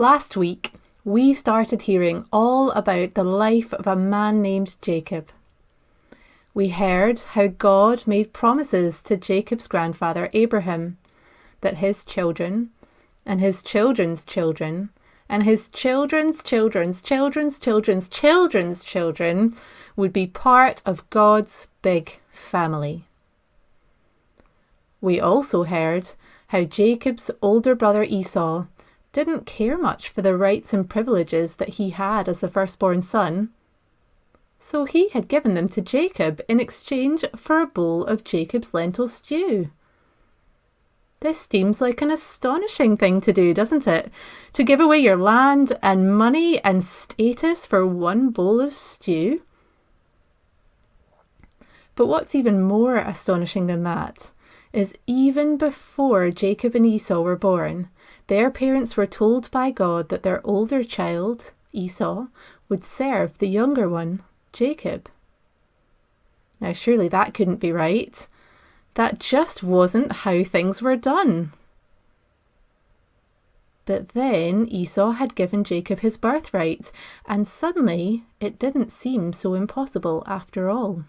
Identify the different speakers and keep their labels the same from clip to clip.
Speaker 1: Last week, we started hearing all about the life of a man named Jacob. We heard how God made promises to Jacob's grandfather Abraham that his children and his children's children and his children's children's children's children's children's children would be part of God's big family. We also heard how Jacob's older brother Esau didn't care much for the rights and privileges that he had as the firstborn son, so he had given them to Jacob in exchange for a bowl of Jacob's lentil stew. This seems like an astonishing thing to do, doesn't it? To give away your land and money and status for one bowl of stew? But what's even more astonishing than that is even before Jacob and Esau were born, their parents were told by God that their older child, Esau, would serve the younger one, Jacob. Now surely that couldn't be right. That just wasn't how things were done. But then Esau had given Jacob his birthright, and suddenly it didn't seem so impossible after all.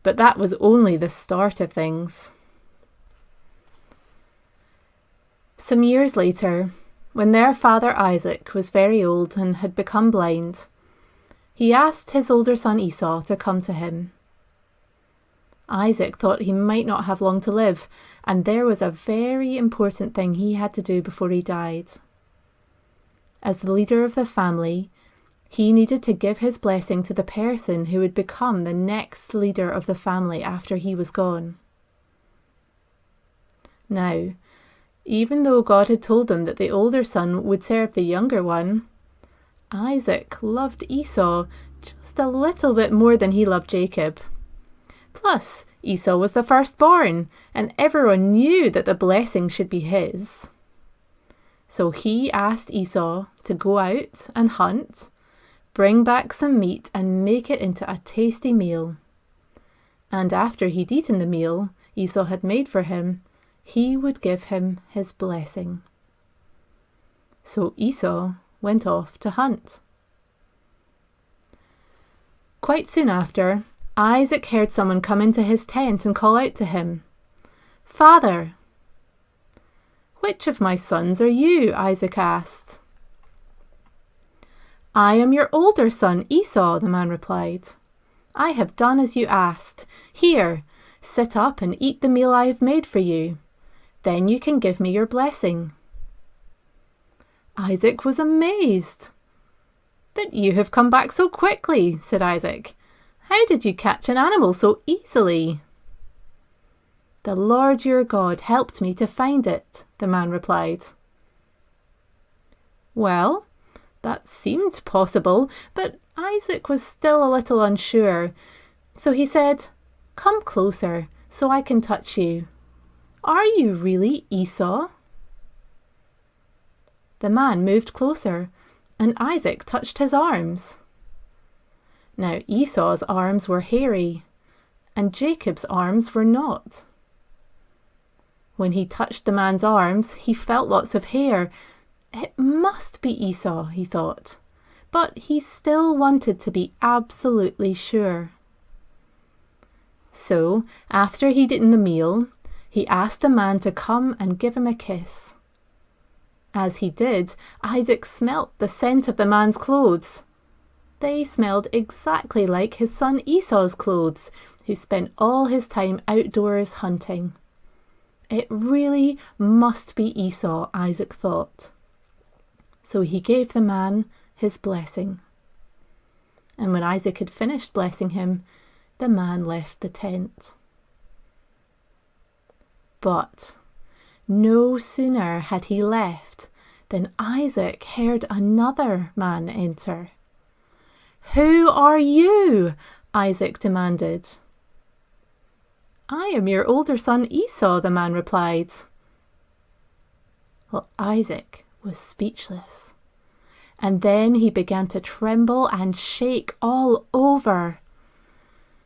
Speaker 1: But that was only the start of things. Some years later, when their father Isaac was very old and had become blind, he asked his older son Esau to come to him. Isaac thought he might not have long to live, and there was a very important thing he had to do before he died. As the leader of the family, he needed to give his blessing to the person who would become the next leader of the family after he was gone. Now, even though God had told them that the older son would serve the younger one, Isaac loved Esau just a little bit more than he loved Jacob. Plus, Esau was the firstborn, and everyone knew that the blessing should be his. So he asked Esau to go out and hunt, bring back some meat and make it into a tasty meal. And after he'd eaten the meal Esau had made for him, he would give him his blessing. So Esau went off to hunt. Quite soon after, Isaac heard someone come into his tent and call out to him, "Father!" "Which of my sons are you?" Isaac asked. "I am your older son, Esau," the man replied. "I have done as you asked. Here, sit up and eat the meal I have made for you. Then you can give me your blessing." Isaac was amazed. "But you have come back so quickly," said Isaac. "How did you catch an animal so easily?" "The Lord your God helped me to find it," the man replied. Well, that seemed possible, but Isaac was still a little unsure. So he said, "Come closer so I can touch you. Are you really Esau?" The man moved closer, and Isaac touched his arms. Now Esau's arms were hairy, and Jacob's arms were not. When he touched the man's arms, he felt lots of hair. It must be Esau, he thought, but he still wanted to be absolutely sure. So, after he'd eaten the meal, he asked the man to come and give him a kiss. As he did, Isaac smelt the scent of the man's clothes. They smelled exactly like his son Esau's clothes, who spent all his time outdoors hunting. It really must be Esau, Isaac thought. So he gave the man his blessing. And when Isaac had finished blessing him, the man left the tent. But no sooner had he left than Isaac heard another man enter. "Who are you?" Isaac demanded. "I am your older son Esau," the man replied. Well, Isaac was speechless, and then he began to tremble and shake all over.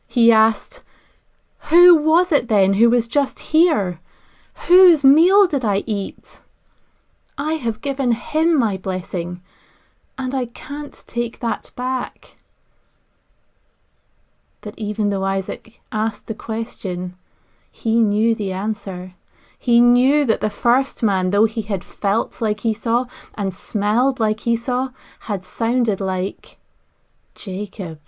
Speaker 1: He asked, "Who was it then who was just here? Whose meal did I eat?" I have given him my blessing, and I can't take that back. But even though Isaac asked the question, he knew the answer. He knew that the first man, though he had felt like Esau and smelled like Esau, had sounded like Jacob.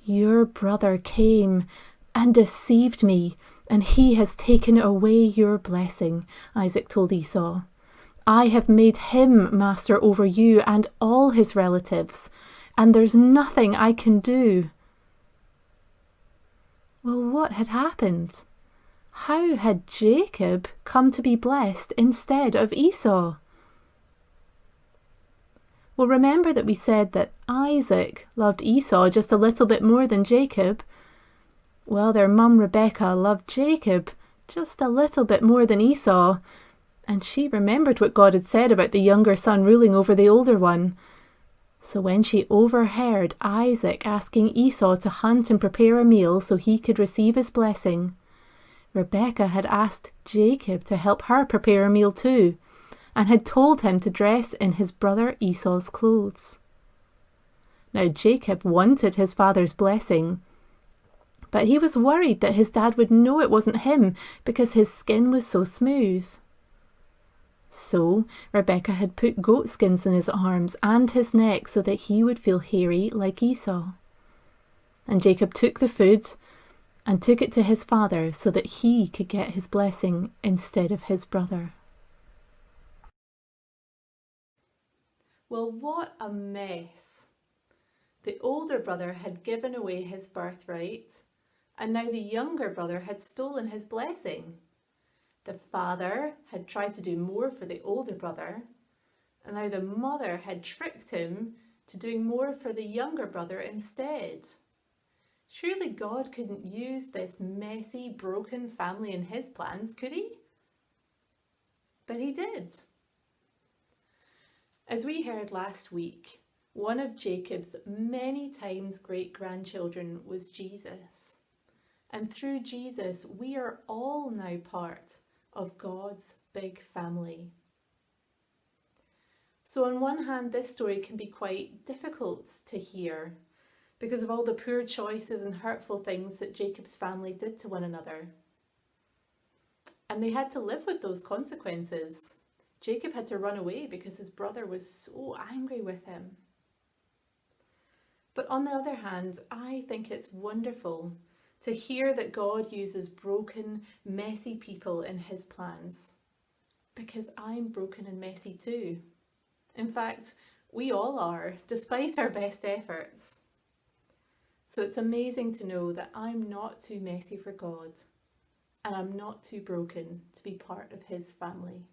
Speaker 1: Your brother came and deceived me, and he has taken away your blessing, Isaac told Esau. I have made him master over you and all his relatives, and there's nothing I can do. Well, what had happened? How had Jacob come to be blessed instead of Esau? Well, remember that we said that Isaac loved Esau just a little bit more than Jacob. Well, their mum Rebecca loved Jacob just a little bit more than Esau, and she remembered what God had said about the younger son ruling over the older one. So when she overheard Isaac asking Esau to hunt and prepare a meal so he could receive his blessing, Rebecca had asked Jacob to help her prepare a meal too, and had told him to dress in his brother Esau's clothes. Now Jacob wanted his father's blessing, but he was worried that his dad would know it wasn't him because his skin was so smooth. So Rebecca had put goat skins in his arms and his neck so that he would feel hairy like Esau. And Jacob took the food and took it to his father so that he could get his blessing instead of his brother. Well, what a mess. The older brother had given away his birthright, and now the younger brother had stolen his blessing. The father had tried to do more for the older brother, and now the mother had tricked him to doing more for the younger brother instead. Surely God couldn't use this messy, broken family in his plans, could he? But he did. As we heard last week, one of Jacob's many times great-grandchildren was Jesus. And through Jesus, we are all now part of God's big family. So on one hand, this story can be quite difficult to hear because of all the poor choices and hurtful things that Jacob's family did to one another. And they had to live with those consequences. Jacob had to run away because his brother was so angry with him. But on the other hand, I think it's wonderful to hear that God uses broken, messy people in his plans. Because I'm broken and messy too. In fact, we all are, despite our best efforts. So it's amazing to know that I'm not too messy for God, and I'm not too broken to be part of his family.